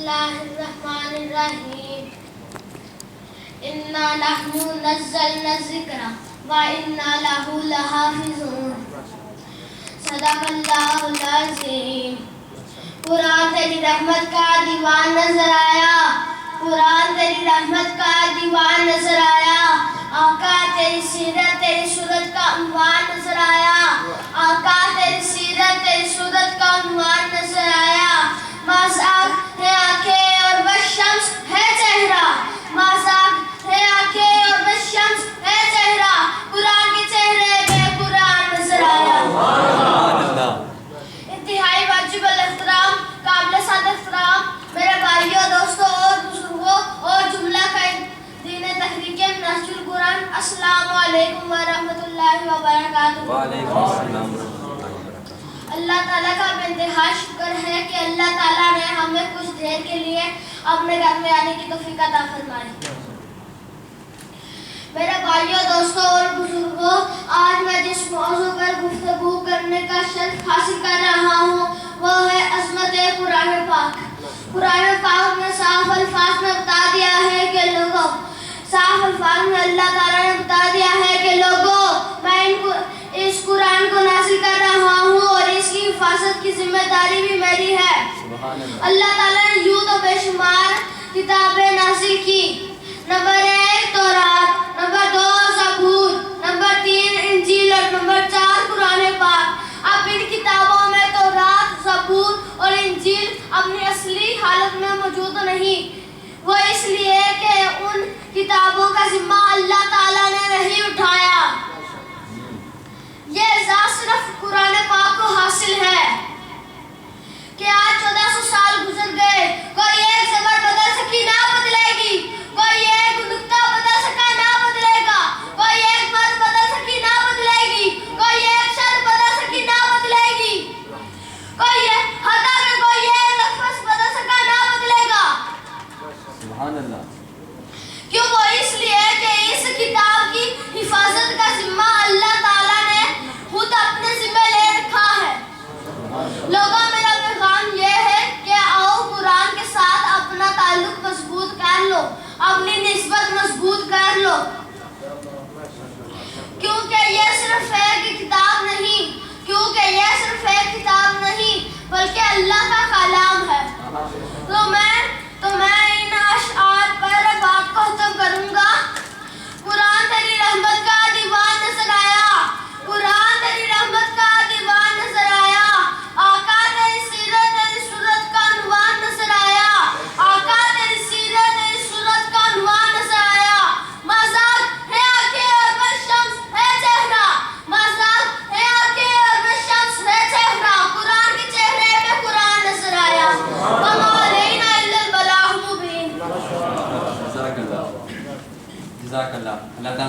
الله الرحمن الرحيم إنا نحن نزلنا الذكر وإنا له لحافظون صدق اللہ العظیم. قرآن تیری رحمت کا دیوان نظر آیا, قرآن تیری رحمت کا دیوان نظر آیا, آقا تیری سیرت تیری صورت کا عنوان نظر آیا, آقا تیری سیرت تیری صورت کا عنوان نظر آیا. ماساک ہے آنکھیں اور بس شمس ہے چہرہ, ماساک ہے آنکھیں اور بس شمس ہے چہرہ, قرآن کے چہرے پہ قرآن نظر آیا. انتہائی واجب الاحترام قابل صد احترام میرے بھائیوں, دوستوں اور بزرگوں اور جملہ دین تحریک نہج القرآن, السلام علیکم ورحمۃ اللہ وبرکاتہ. وعلیکم السلام. اللہ تعالیٰ کا بے انتہا شکر ہے کہ اللہ تعالیٰ نے ہمیں کچھ دیر کے لیے اپنے گھر میں آنے کی توفیق عطا فرمائی. میرے بھائیوں, دوستوں اور بزرگوں, آج میں جس موضوع پر گفتگو کرنے کا شرف حاصل کر رہا ہوں وہ ہے عظمت قرآن پاک. قرآن پاک میں صاف الفاظ میں بتا دیا ہے کہ لوگوں, صاف الفاظ میں اللہ تعالیٰ نے بتا دیا ہے کہ لوگوں, میں اس قرآن کو نازل کر رہا ہوں اور اس کی حفاظت کی ذمہ داری بھی میری ہے. اللہ تعالیٰ نے یوں تو بے شمار کتابیں نازل کی. نمبر 1 تورات, نمبر 2 زبور, نمبر 3 انجیل اور نمبر 4 قرآن پاک. اب ان کتابوں میں تورات, زبور اور انجیل اپنی اصلی حالت میں موجود نہیں, وہ اس لیے کہ ان کتابوں کا ذمہ اللہ تعالیٰ نے نہیں اٹھایا. یہ اعزاز صرف قرآن پاک کو حاصل ہے کہ آج 1400 سال گزر گئے, کوئی ایک زبر بدل سکی نہ بدلے گی, کوئی ایک نقطہ بدل سکا نہ بدلے گا, کوئی ایک مد بدل سکی نہ بدلے گی, کوئی ایک شد بدل سکی نہ بدلے گی, کوئی حتا کہ کوئی ایک لفظ بدل سکا نہ بدلے گا. سبحان اللہ. کیوں؟ وہ اس لیے کہ اس کتاب کی حفاظت کا ذمہ اللہ تعالیٰ نے خود اپنے ذمہ لے رکھا ہے. لوگوں, میرا پیغام یہ ہے کہ آؤ قرآن کے ساتھ اپنا تعلق مضبوط کر لو, اپنی نسبت مضبوط کر لو, کیونکہ یہ صرف ایک کتاب نہیں, کیونکہ یہ صرف ایک کتاب نہیں بلکہ اللہ کا کلام ہے. تو میں ان اشعار پر بات کو ختم کروں گا. قرآن تیری رحمت کا دیوان نظر آیا, قرآن تیری رحمت کا دیوان نظر آیا, آقا تیری سیرت تیری صورت کا عنوان نظر آیا, آقا تیری سیرت تیری صورت کا عنوان نظر آیا. مذاق ہے آنکھیں اور بس شمس ہے چہرہ, مذاق ہے آنکھیں اور بس شمس ہے چہرہ, قرآن کے چہرے پہ قرآن نظر آیا. وما علینا الا البلاغ المبین. جزاک اللہ. جزاک اللہ. اللہ تعالیٰ